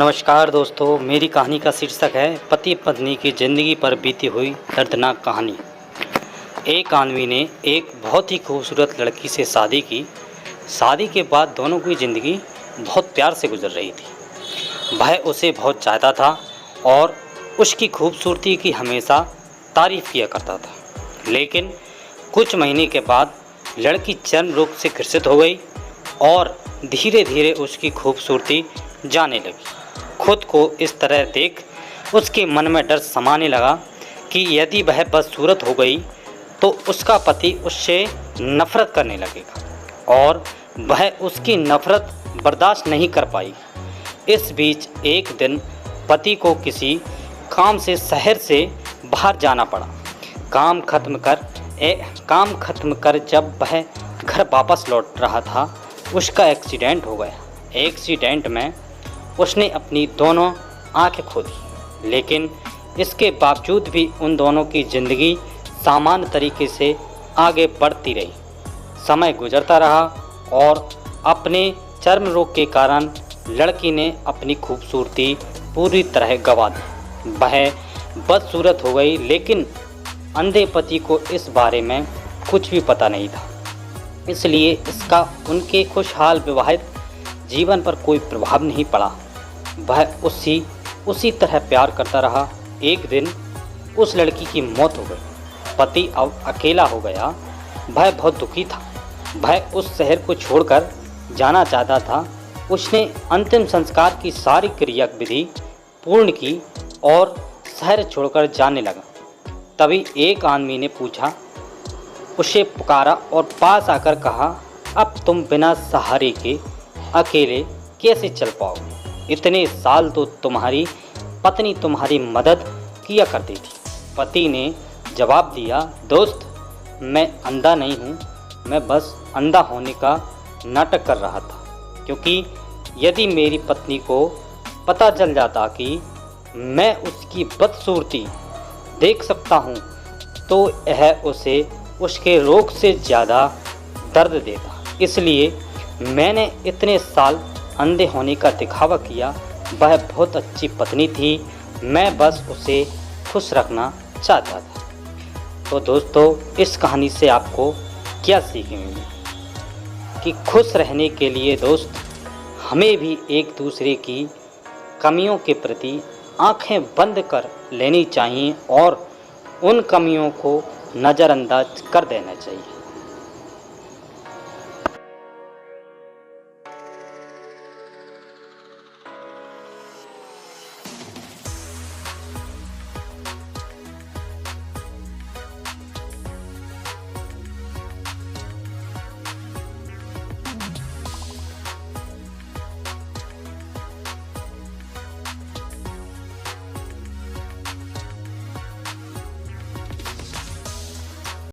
नमस्कार दोस्तों, मेरी कहानी का शीर्षक है पति पत्नी की ज़िंदगी पर बीती हुई दर्दनाक कहानी। एक आदमी ने एक बहुत ही खूबसूरत लड़की से शादी की। शादी के बाद दोनों की ज़िंदगी बहुत प्यार से गुजर रही थी। वह उसे बहुत चाहता था और उसकी खूबसूरती की हमेशा तारीफ़ किया करता था। लेकिन कुछ महीने के बाद लड़की चर्म रोग से ग्रसित हो गई और धीरे धीरे उसकी खूबसूरती जाने लगी। खुद को इस तरह देख उसके मन में डर समाने लगा कि यदि वह बदसूरत हो गई तो उसका पति उससे नफ़रत करने लगेगा और वह उसकी नफ़रत बर्दाश्त नहीं कर पाई। इस बीच एक दिन पति को किसी काम से शहर से बाहर जाना पड़ा। काम खत्म कर जब वह घर वापस लौट रहा था, उसका एक्सीडेंट हो गया। एक्सीडेंट में उसने अपनी दोनों आंखें खो दी, लेकिन इसके बावजूद भी उन दोनों की ज़िंदगी सामान्य तरीके से आगे बढ़ती रही। समय गुजरता रहा और अपने चर्म रोग के कारण लड़की ने अपनी खूबसूरती पूरी तरह गंवा दी। वह बदसूरत हो गई, लेकिन अंधे पति को इस बारे में कुछ भी पता नहीं था, इसलिए इसका उनके खुशहाल विवाहित जीवन पर कोई प्रभाव नहीं पड़ा। वह उसी तरह प्यार करता रहा। एक दिन उस लड़की की मौत हो गई। पति अब अकेला हो गया। वह बहुत दुखी था। वह उस शहर को छोड़कर जाना चाहता था। उसने अंतिम संस्कार की सारी क्रिया विधि पूर्ण की और शहर छोड़कर जाने लगा। तभी एक आदमी ने उसे पुकारा और पास आकर कहा, अब तुम बिना सहारे के अकेले कैसे चल पाओगे? इतने साल तो तुम्हारी पत्नी तुम्हारी मदद किया करती थी। पति ने जवाब दिया, दोस्त, मैं अंधा नहीं हूँ, मैं बस अंधा होने का नाटक कर रहा था, क्योंकि यदि मेरी पत्नी को पता चल जाता कि मैं उसकी बदसूरती देख सकता हूँ तो यह उसे उसके रोग से ज़्यादा दर्द देता। इसलिए मैंने इतने साल अंधे होने का दिखावा किया। वह बहुत अच्छी पत्नी थी, मैं बस उसे खुश रखना चाहता था। तो दोस्तों, इस कहानी से आपको क्या सीख मिली कि खुश रहने के लिए दोस्त हमें भी एक दूसरे की कमियों के प्रति आंखें बंद कर लेनी चाहिए और उन कमियों को नज़रअंदाज कर देना चाहिए।